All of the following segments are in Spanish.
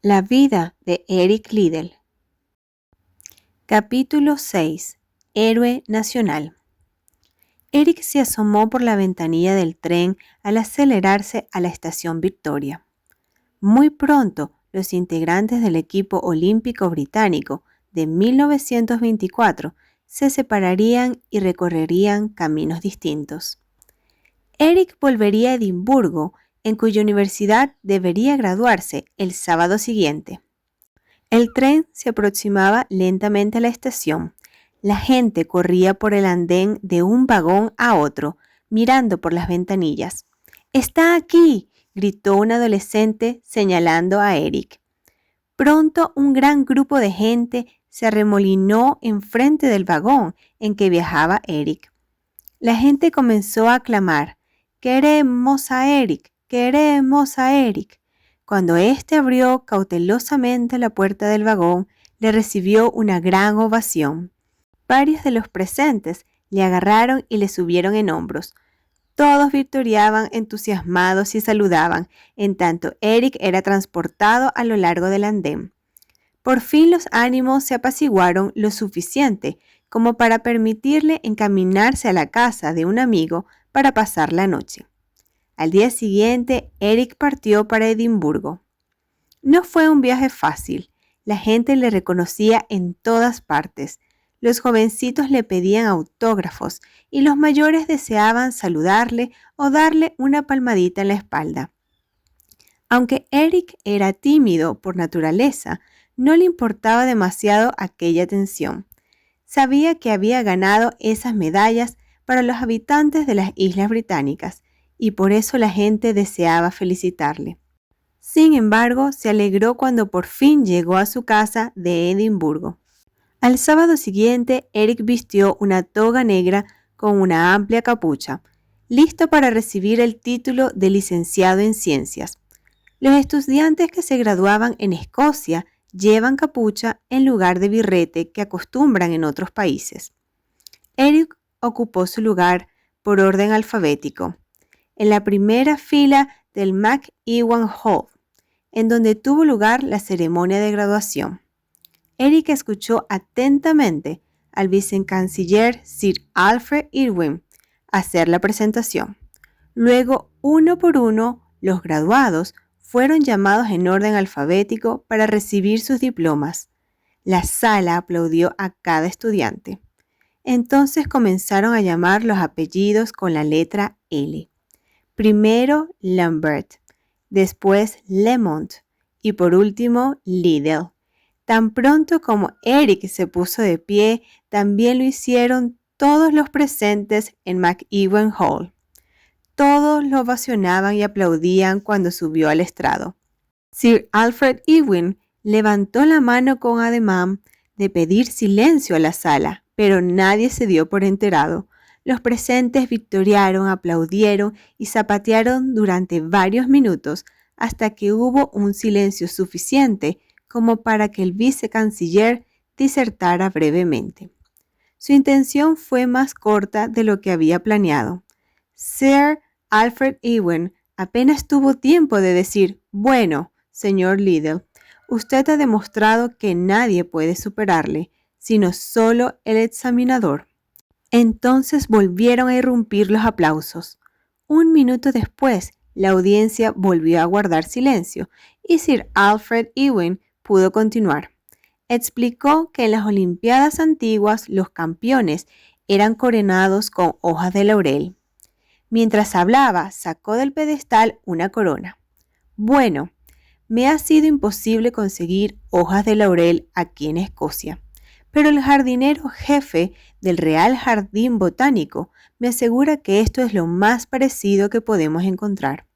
La vida de Eric Liddell. Capítulo 6. Héroe nacional. Eric se asomó por la ventanilla del tren al acelerarse a la estación Victoria. Muy pronto, los integrantes del equipo olímpico británico de 1924 se separarían y recorrerían caminos distintos. Eric volvería a Edimburgo, en cuya universidad debería graduarse el sábado siguiente. El tren se aproximaba lentamente a la estación. La gente corría por el andén de un vagón a otro, mirando por las ventanillas. ¡Está aquí!, gritó un adolescente señalando a Eric. Pronto un gran grupo de gente se arremolinó enfrente del vagón en que viajaba Eric. La gente comenzó a clamar: «¡Queremos a Eric! ¡Queremos a Eric!». Cuando éste abrió cautelosamente la puerta del vagón, le recibió una gran ovación. Varios de los presentes le agarraron y le subieron en hombros. Todos victoriaban entusiasmados y saludaban, en tanto Eric era transportado a lo largo del andén. Por fin los ánimos se apaciguaron lo suficiente como para permitirle encaminarse a la casa de un amigo para pasar la noche. Al día siguiente, Eric partió para Edimburgo. No fue un viaje fácil. La gente le reconocía en todas partes. Los jovencitos le pedían autógrafos y los mayores deseaban saludarle o darle una palmadita en la espalda. Aunque Eric era tímido por naturaleza, no le importaba demasiado aquella atención. Sabía que había ganado esas medallas para los habitantes de las Islas Británicas y por eso la gente deseaba felicitarle. Sin embargo, se alegró cuando por fin llegó a su casa de Edimburgo. Al sábado siguiente, Eric vistió una toga negra con una amplia capucha, listo para recibir el título de licenciado en ciencias. Los estudiantes que se graduaban en Escocia llevan capucha en lugar de birrete que acostumbran en otros países. Eric ocupó su lugar por orden alfabético, en la primera fila del McEwan Hall, en donde tuvo lugar la ceremonia de graduación. Eric escuchó atentamente al vicecanciller Sir Alfred Irwin hacer la presentación. Luego, uno por uno, los graduados fueron llamados en orden alfabético para recibir sus diplomas. La sala aplaudió a cada estudiante. Entonces comenzaron a llamar los apellidos con la letra L. Primero Lambert, después Lemont y por último Liddell. Tan pronto como Eric se puso de pie, también lo hicieron todos los presentes en McEwan Hall. Todos lo ovacionaban y aplaudían cuando subió al estrado. Sir Alfred Irwin levantó la mano con ademán de pedir silencio a la sala, pero nadie se dio por enterado. Los presentes victoriaron, aplaudieron y zapatearon durante varios minutos hasta que hubo un silencio suficiente como para que el vicecanciller disertara brevemente. Su intención fue más corta de lo que había planeado. Sir Alfred Irwin apenas tuvo tiempo de decir: «Bueno, señor Liddell, usted ha demostrado que nadie puede superarle, sino solo el examinador». Entonces volvieron a irrumpir los aplausos. Un minuto después, la audiencia volvió a guardar silencio y Sir Alfred Irwin pudo continuar. Explicó que en las Olimpiadas antiguas los campeones eran coronados con hojas de laurel. Mientras hablaba, sacó del pedestal una corona. «Bueno, me ha sido imposible conseguir hojas de laurel aquí en Escocia, pero el jardinero jefe del Real Jardín Botánico me asegura que esto es lo más parecido que podemos encontrar».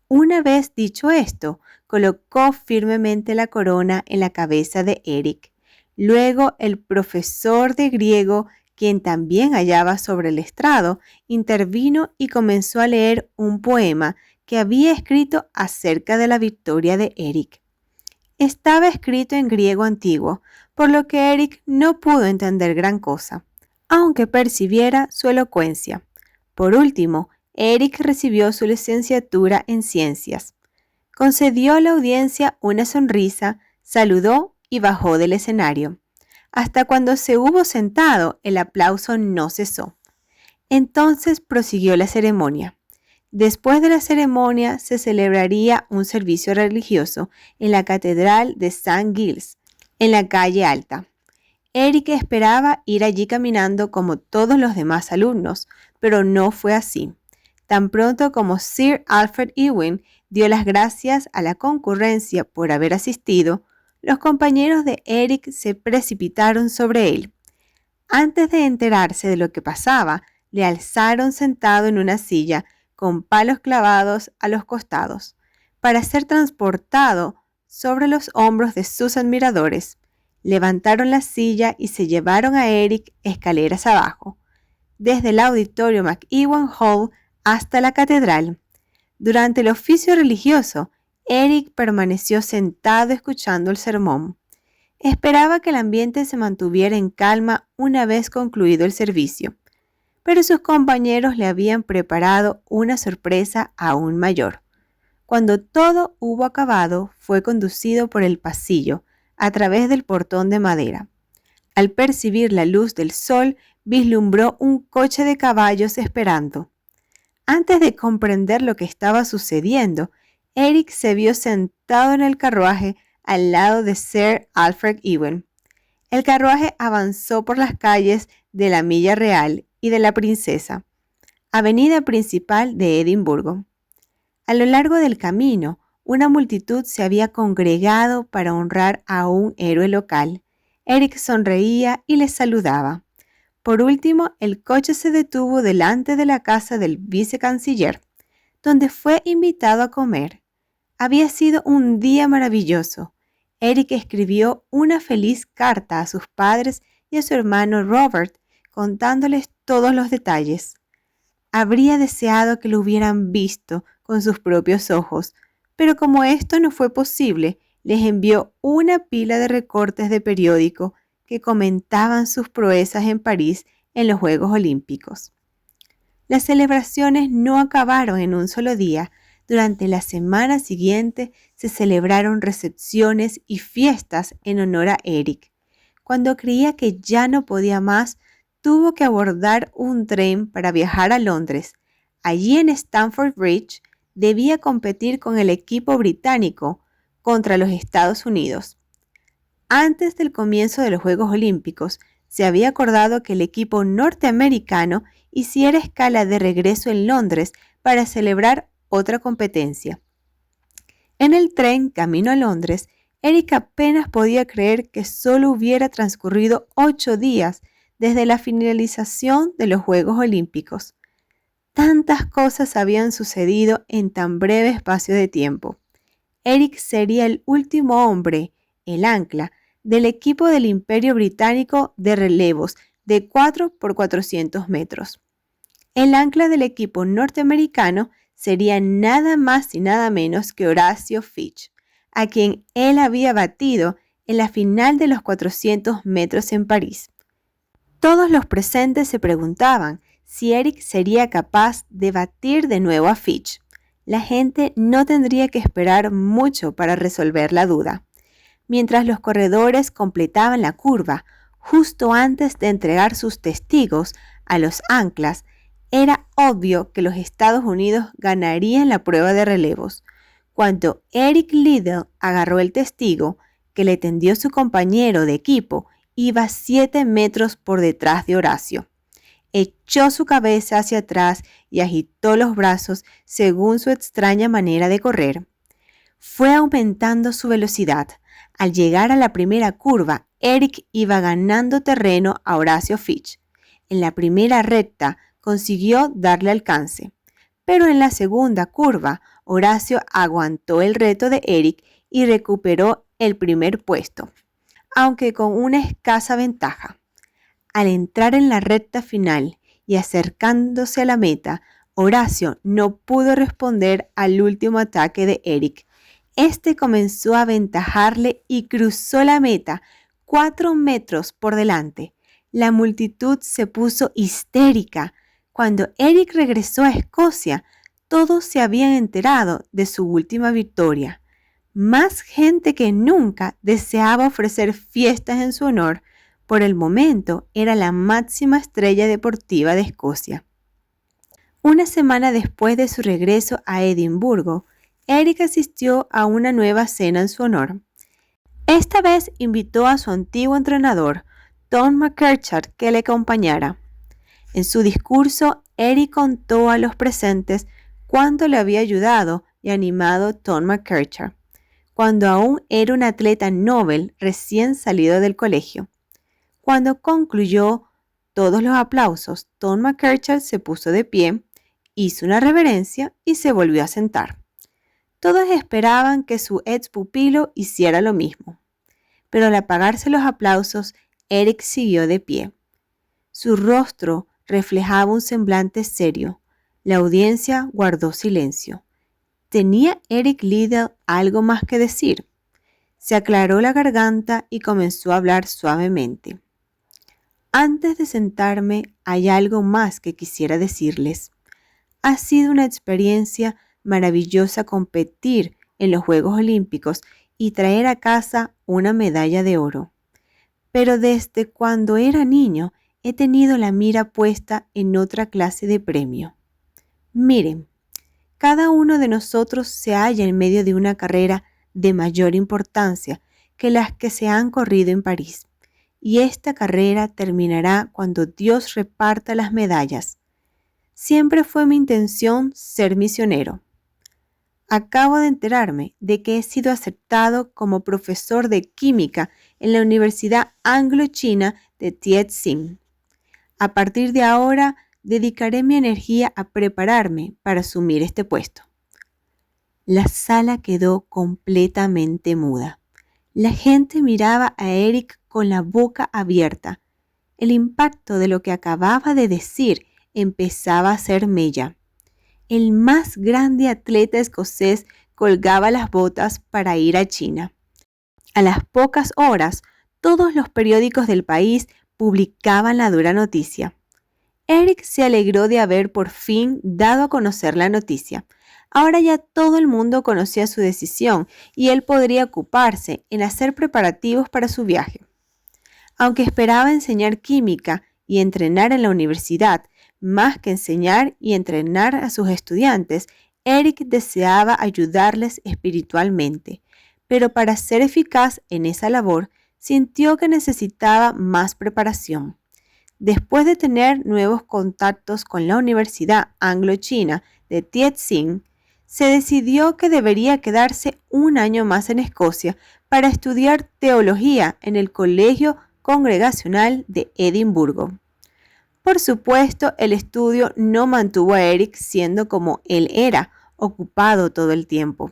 Una vez dicho esto, colocó firmemente la corona en la cabeza de Eric. Luego el profesor de griego, quien también hallaba sobre el estrado, intervino y comenzó a leer un poema que había escrito acerca de la victoria de Eric. Estaba escrito en griego antiguo, por lo que Eric no pudo entender gran cosa, aunque percibiera su elocuencia. Por último, Eric recibió su licenciatura en ciencias. Concedió a la audiencia una sonrisa, saludó y bajó del escenario. Hasta cuando se hubo sentado, el aplauso no cesó. Entonces prosiguió la ceremonia. Después de la ceremonia se celebraría un servicio religioso en la Catedral de St. Giles, en la calle Alta. Eric esperaba ir allí caminando como todos los demás alumnos, pero no fue así. Tan pronto como Sir Alfred Ewing dio las gracias a la concurrencia por haber asistido, los compañeros de Eric se precipitaron sobre él. Antes de enterarse de lo que pasaba, le alzaron sentado en una silla con palos clavados a los costados, para ser transportado sobre los hombros de sus admiradores. Levantaron la silla y se llevaron a Eric escaleras abajo, desde el auditorio McEwan Hall hasta la catedral. Durante el oficio religioso, Eric permaneció sentado escuchando el sermón. Esperaba que el ambiente se mantuviera en calma una vez concluido el servicio, pero sus compañeros le habían preparado una sorpresa aún mayor. Cuando todo hubo acabado, fue conducido por el pasillo, a través del portón de madera. Al percibir la luz del sol, vislumbró un coche de caballos esperando. Antes de comprender lo que estaba sucediendo, Eric se vio sentado en el carruaje al lado de Sir Alfred Ewing. El carruaje avanzó por las calles de la Milla Real y de la Princesa, avenida principal de Edimburgo. A lo largo del camino, una multitud se había congregado para honrar a un héroe local. Eric sonreía y les saludaba. Por último, el coche se detuvo delante de la casa del vicecanciller, donde fue invitado a comer. Había sido un día maravilloso. Eric escribió una feliz carta a sus padres y a su hermano Robert, contándoles todos los detalles. Habría deseado que lo hubieran visto con sus propios ojos, pero como esto no fue posible, les envió una pila de recortes de periódico que comentaban sus proezas en París en los Juegos Olímpicos. Las celebraciones no acabaron en un solo día. Durante la semana siguiente se celebraron recepciones y fiestas en honor a Eric. Cuando creía que ya no podía más, tuvo que abordar un tren para viajar a Londres. Allí en Stamford Bridge debía competir con el equipo británico contra los Estados Unidos. Antes del comienzo de los Juegos Olímpicos, se había acordado que el equipo norteamericano hiciera escala de regreso en Londres para celebrar otra competencia. En el tren camino a Londres, Eric apenas podía creer que solo hubiera transcurrido 8 días desde la finalización de los Juegos Olímpicos. Tantas cosas habían sucedido en tan breve espacio de tiempo. Eric sería el último hombre, el ancla, del equipo del Imperio Británico de relevos de 4 por 400 metros. El ancla del equipo norteamericano sería nada más y nada menos que Horacio Fitch, a quien él había batido en la final de los 400 metros en París. Todos los presentes se preguntaban si Eric sería capaz de batir de nuevo a Fitch. La gente no tendría que esperar mucho para resolver la duda. Mientras los corredores completaban la curva, justo antes de entregar sus testigos a los anclas, era obvio que los Estados Unidos ganarían la prueba de relevos. Cuando Eric Liddell agarró el testigo, que le tendió su compañero de equipo, iba 7 metros por detrás de Horacio. Echó su cabeza hacia atrás y agitó los brazos según su extraña manera de correr. Fue aumentando su velocidad. Al llegar a la primera curva, Eric iba ganando terreno a Horacio Fitch. En la primera recta consiguió darle alcance, pero en la segunda curva, Horacio aguantó el reto de Eric y recuperó el primer puesto, aunque con una escasa ventaja. Al entrar en la recta final y acercándose a la meta, Horacio no pudo responder al último ataque de Eric. Este comenzó a aventajarle y cruzó la meta 4 metros por delante. La multitud se puso histérica. Cuando Eric regresó a Escocia, todos se habían enterado de su última victoria. Más gente que nunca deseaba ofrecer fiestas en su honor. Por el momento era la máxima estrella deportiva de Escocia. Una semana después de su regreso a Edimburgo, Eric asistió a una nueva cena en su honor. Esta vez invitó a su antiguo entrenador, Tom McKerchar, que le acompañara. En su discurso, Eric contó a los presentes cuánto le había ayudado y animado Tom McKerchar, cuando aún era un atleta Nobel recién salido del colegio. Cuando concluyó todos los aplausos, Tom McKerchar se puso de pie, hizo una reverencia y se volvió a sentar. Todos esperaban que su ex pupilo hiciera lo mismo, pero al apagarse los aplausos, Eric siguió de pie. Su rostro reflejaba un semblante serio. La audiencia guardó silencio. ¿Tenía Eric Liddell algo más que decir? Se aclaró la garganta y comenzó a hablar suavemente. Antes de sentarme, hay algo más que quisiera decirles. Ha sido una experiencia maravillosa competir en los Juegos Olímpicos y traer a casa una medalla de oro. Pero desde cuando era niño he tenido la mira puesta en otra clase de premio. Miren, cada uno de nosotros se halla en medio de una carrera de mayor importancia que las que se han corrido en París. Y esta carrera terminará cuando Dios reparta las medallas. Siempre fue mi intención ser misionero. Acabo de enterarme de que he sido aceptado como profesor de química en la Universidad Anglo-China de Tianjin. A partir de ahora, dedicaré mi energía a prepararme para asumir este puesto. La sala quedó completamente muda. La gente miraba a Eric con la boca abierta. El impacto de lo que acababa de decir empezaba a hacer mella. El más grande atleta escocés colgaba las botas para ir a China. A las pocas horas, todos los periódicos del país publicaban la dura noticia. Eric se alegró de haber por fin dado a conocer la noticia. Ahora ya todo el mundo conocía su decisión y él podría ocuparse en hacer preparativos para su viaje. Aunque esperaba enseñar química y entrenar en la universidad, más que enseñar y entrenar a sus estudiantes, Eric deseaba ayudarles espiritualmente, pero para ser eficaz en esa labor, sintió que necesitaba más preparación. Después de tener nuevos contactos con la Universidad Anglo-China de Tianjin, se decidió que debería quedarse un año más en Escocia para estudiar teología en el Colegio Congregacional de Edimburgo. Por supuesto, el estudio no mantuvo a Eric siendo como él era, ocupado todo el tiempo.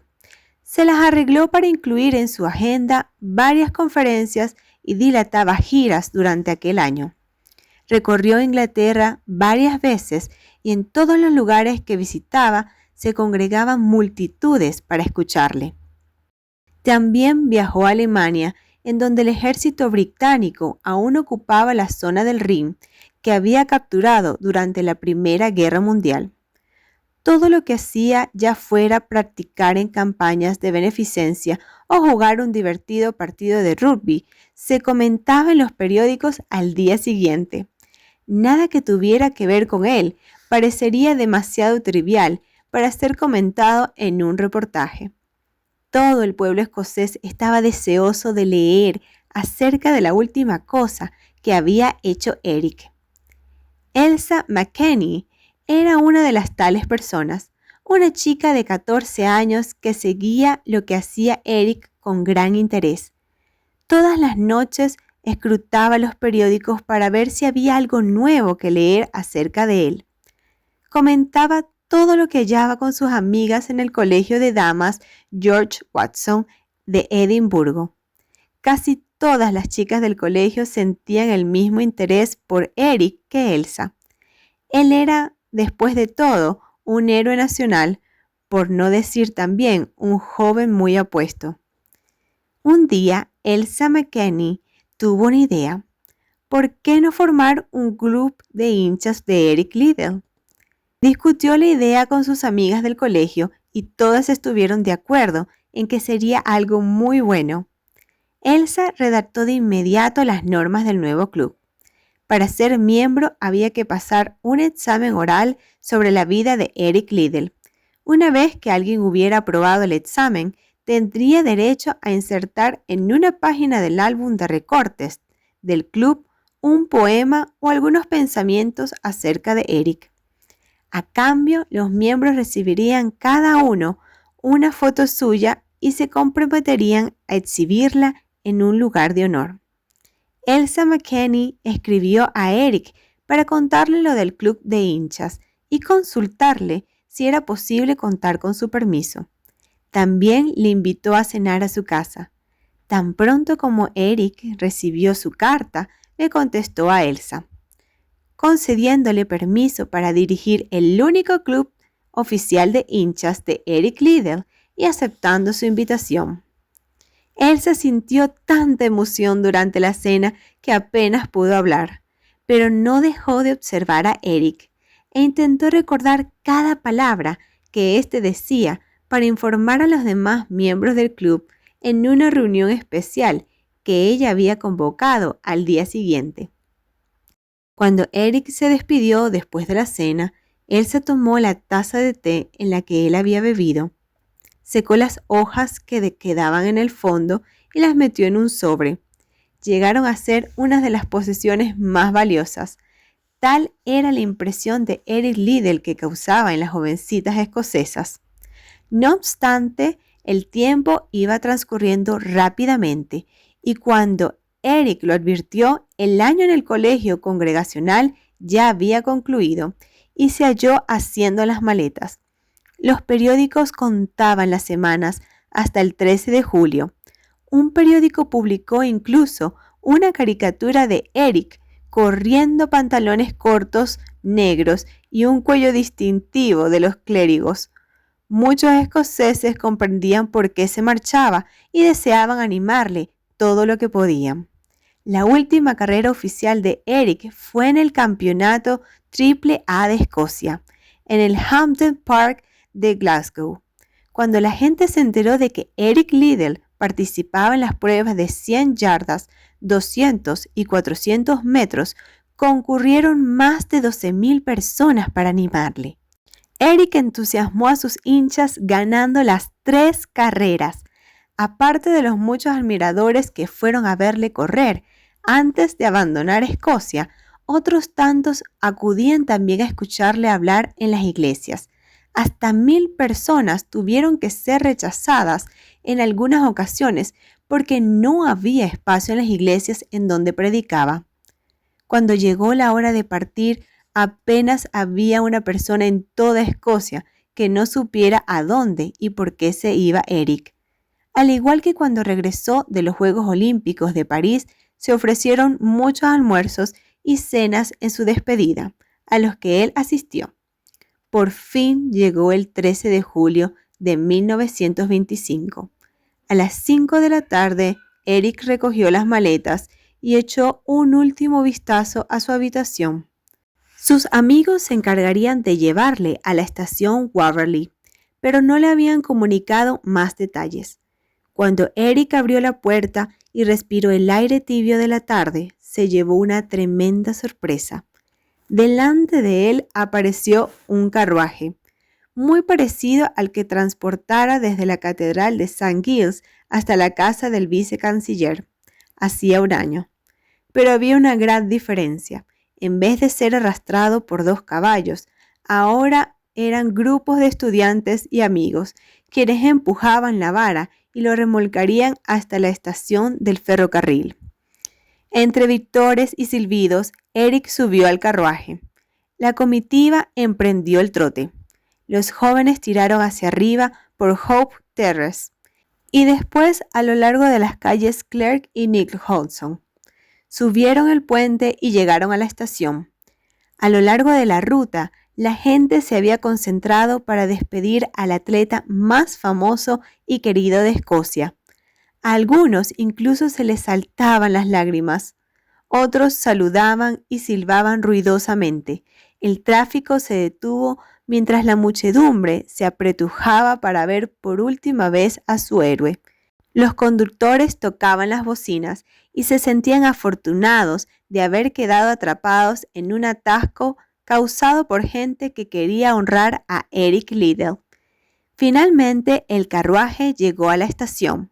Se las arregló para incluir en su agenda varias conferencias y dilataba giras durante aquel año. Recorrió Inglaterra varias veces y en todos los lugares que visitaba se congregaban multitudes para escucharle. También viajó a Alemania, en donde el ejército británico aún ocupaba la zona del Rin que había capturado durante la Primera Guerra Mundial. Todo lo que hacía, ya fuera practicar en campañas de beneficencia o jugar un divertido partido de rugby, se comentaba en los periódicos al día siguiente. Nada que tuviera que ver con él parecería demasiado trivial para ser comentado en un reportaje. Todo el pueblo escocés estaba deseoso de leer acerca de la última cosa que había hecho Eric. Elsa McKenney era una de las tales personas, una chica de 14 años que seguía lo que hacía Eric con gran interés. Todas las noches escrutaba los periódicos para ver si había algo nuevo que leer acerca de él. Comentaba todo lo que hallaba con sus amigas en el colegio de damas George Watson de Edimburgo. Casi todas las chicas del colegio sentían el mismo interés por Eric que Elsa. Él era, después de todo, un héroe nacional, por no decir también un joven muy apuesto. Un día, Elsa McKenney tuvo una idea. ¿Por qué no formar un club de hinchas de Eric Liddell? Discutió la idea con sus amigas del colegio y todas estuvieron de acuerdo en que sería algo muy bueno. Elsa redactó de inmediato las normas del nuevo club. Para ser miembro había que pasar un examen oral sobre la vida de Eric Liddell. Una vez que alguien hubiera aprobado el examen, tendría derecho a insertar en una página del álbum de recortes del club un poema o algunos pensamientos acerca de Eric. A cambio, los miembros recibirían cada uno una foto suya y se comprometerían a exhibirla en un lugar de honor. Elsa McKenney escribió a Eric para contarle lo del club de hinchas y consultarle si era posible contar con su permiso. También le invitó a cenar a su casa. Tan pronto como Eric recibió su carta, le contestó a Elsa, concediéndole permiso para dirigir el único club oficial de hinchas de Eric Liddell y aceptando su invitación. Elsa sintió tanta emoción durante la cena que apenas pudo hablar, pero no dejó de observar a Eric e intentó recordar cada palabra que éste decía para informar a los demás miembros del club en una reunión especial que ella había convocado al día siguiente. Cuando Eric se despidió después de la cena, Elsa tomó la taza de té en la que él había bebido, secó las hojas que quedaban en el fondo y las metió en un sobre. Llegaron a ser una de las posesiones más valiosas. Tal era la impresión de Eric Liddell que causaba en las jovencitas escocesas. No obstante, el tiempo iba transcurriendo rápidamente y cuando Eric lo advirtió, el año en el colegio congregacional ya había concluido y se halló haciendo las maletas. Los periódicos contaban las semanas hasta el 13 de julio. Un periódico publicó incluso una caricatura de Eric corriendo pantalones cortos negros y un cuello distintivo de los clérigos. Muchos escoceses comprendían por qué se marchaba y deseaban animarle todo lo que podían. La última carrera oficial de Eric fue en el campeonato Triple A de Escocia, en el Hampden Park de Glasgow. Cuando la gente se enteró de que Eric Liddell participaba en las pruebas de 100 yardas, 200 y 400 metros, concurrieron más de 12,000 personas para animarle. Eric entusiasmó a sus hinchas ganando las 3 carreras, aparte de los muchos admiradores que fueron a verle correr. Antes de abandonar Escocia, otros tantos acudían también a escucharle hablar en las iglesias. Hasta 1,000 personas tuvieron que ser rechazadas en algunas ocasiones porque no había espacio en las iglesias en donde predicaba. Cuando llegó la hora de partir, apenas había una persona en toda Escocia que no supiera a dónde y por qué se iba Eric. Al igual que cuando regresó de los Juegos Olímpicos de París, se ofrecieron muchos almuerzos y cenas en su despedida, a los que él asistió. Por fin llegó el 13 de julio de 1925. A las 5 de la tarde, Eric recogió las maletas y echó un último vistazo a su habitación. Sus amigos se encargarían de llevarle a la estación Waverley, pero no le habían comunicado más detalles. Cuando Eric abrió la puerta y respiró el aire tibio de la tarde, se llevó una tremenda sorpresa. Delante de él apareció un carruaje, muy parecido al que transportara desde la catedral de St. Giles hasta la casa del vicecanciller, hacía un año. Pero había una gran diferencia. En vez de ser arrastrado por 2 caballos, ahora eran grupos de estudiantes y amigos, quienes empujaban la vara y lo remolcarían hasta la estación del ferrocarril. Entre victores y silbidos, Eric subió al carruaje. La comitiva emprendió el trote. Los jóvenes tiraron hacia arriba por Hope Terrace y después a lo largo de las calles Clerk y Nicholson. Subieron el puente y llegaron a la estación. A lo largo de la ruta, la gente se había concentrado para despedir al atleta más famoso y querido de Escocia. A algunos incluso se les saltaban las lágrimas. Otros saludaban y silbaban ruidosamente. El tráfico se detuvo mientras la muchedumbre se apretujaba para ver por última vez a su héroe. Los conductores tocaban las bocinas y se sentían afortunados de haber quedado atrapados en un atasco causado por gente que quería honrar a Eric Liddell. Finalmente, el carruaje llegó a la estación.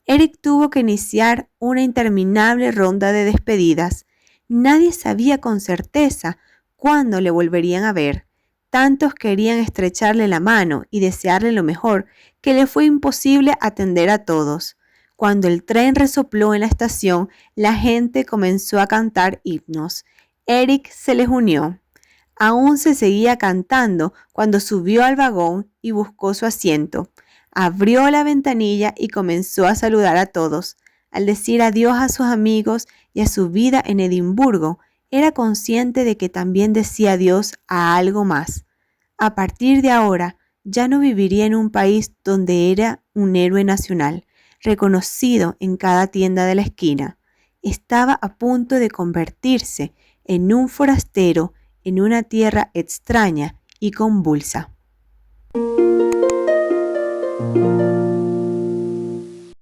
Eric tuvo que iniciar una interminable ronda de despedidas. Nadie sabía con certeza cuándo le volverían a ver. Tantos querían estrecharle la mano y desearle lo mejor, que le fue imposible atender a todos. Cuando el tren resopló en la estación, la gente comenzó a cantar himnos. Eric se les unió. Aún se seguía cantando cuando subió al vagón y buscó su asiento. Abrió la ventanilla y comenzó a saludar a todos. Al decir adiós a sus amigos y a su vida en Edimburgo, era consciente de que también decía adiós a algo más. A partir de ahora, ya no viviría en un país donde era un héroe nacional, reconocido en cada tienda de la esquina. Estaba a punto de convertirse en un forastero en una tierra extraña y convulsa.